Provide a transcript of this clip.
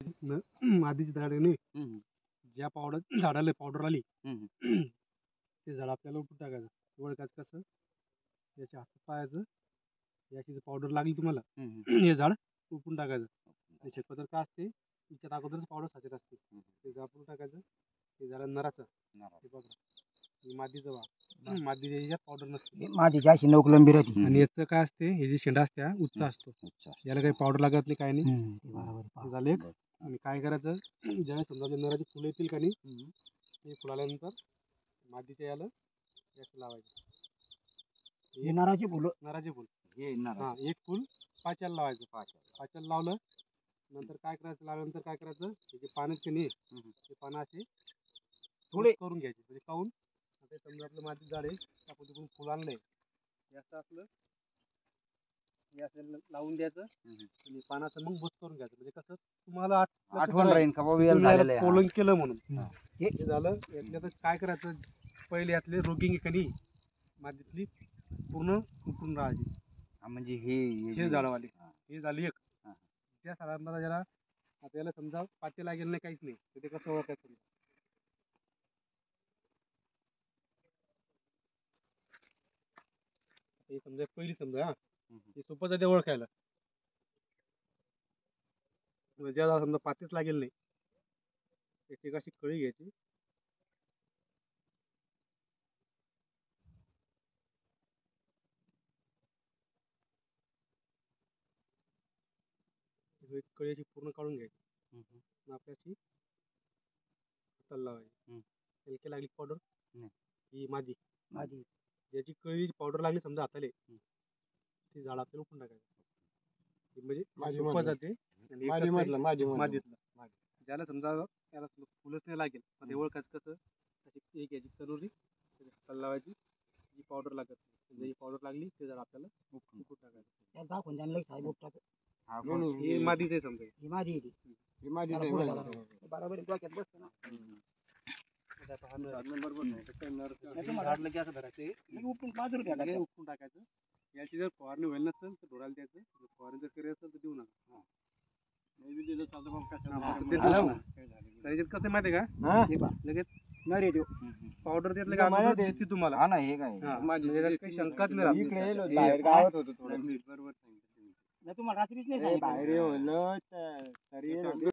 मादीची झाडाने हम्म, ज्या झाडाला पावडर आली हम्म, ते झाड आपल्याला उपटून टाकायचं. ओळखायचं कसं? याच्या हातात पाहायचं, याची जर पावडर लागली तुम्हाला हम्म, हे झाड उपटून टाकायचं. आणि शेतपत्र काय असते, तिच्यात अगोदरच पावडर साचत असते, ते झाड उपटून टाकायचं. ते झाड नराचं हे बघा, हे मादीचं बा मादीच्या याच्यात पावडर नसते. माझी अशी नोकलंबी राहते. आणि याचं काय असते, हे जे शेंडा असते उच्च असतो, याला काही पावडर लागत नाही, काय नाही. बरोबर. हे झालं एक. आणि काय करायचं, ज्यावेळेस समजा ते नराची फुलं येतील का नाही, ते फुल आल्यानंतर मादीच्या याला याचं लावायचं. हे नारळाची फुलं. नराचे फुल हे हा, एक फुल पाच्याला लावायचं. पाच्याला लावलं नंतर काय करायचं, लावल्यानंतर काय करायचं, हे जे पानं की नाही ते पानं असे थोडे करून घ्यायचे. म्हणजे काऊन आता समजा आपलं माती झाड आहे, आपण तिकडून फुल आणलंय, हे असं आपलं हे असं लावून द्यायचं आणि पानाचं मग बोत करून घ्यायचं. म्हणजे कसं तुम्हाला आठवण राहील का बाबा वेळ झालेला आहे. पोलन केलं म्हणून. हा. हे झालं. यातलं काय करायचं, पहिले यातले रोगिंग कधी मातीतली पूर्ण उठून राहायची. म्हणजे हे झाडावाले हे झाली एक. त्या साधारणतः ज्याला आपल्याला समजा पाते लागेल नाही, काहीच नाही, तर ते कसं ओळखायचं समजा. हे समजा पहिली समजा, हे सोपं जाते ओळखायला. ज्याला समजा पातेच लागेल नाही, त्याची अशी कळी घ्यायची. एक कळी अशी पूर्ण काढून घ्यायची. मग आपल्याची हाताला लावायची. हलकी लागली पावडर, ही मादी ज्याची कळी पावडर लागली समजा हाताले, ते झाड आपल्याला उपटून टाकायचं. म्हणजे सोपं जाते. आणि मादीतलं ज्याला समजा त्याला फुलच नाही लागेल, मग ते ओळखायचं कसं, त्याची एक याची तरुरी हाताला लावायची, जी पावडर लागत नाही. जी पावडर लागली ते झाड आपल्याला उपटून टाकायचं. दाखवून त्यांना साहेब उपटाचं. हे मादीचं आहे समजा. ही माझी आहे ती. बरोबर डोक्यात बसतं ना. झाड लगे असं धरायचं, उपटून टाकायचं. याची जर फवारणी व्हायला नसेल तर ढोराला द्यायचं. जर फवारणी जर करायची असेल तर देऊ नका. त्याच्यात कसं माहिती आहे का, लगेच पावडर देत का दिसते तुम्हाला. हा ना, हे काय म्हणजे काही शंकाच नाही गावात होतो बरोबर. तुम्हाला रात्रीच नाही सांगितलं.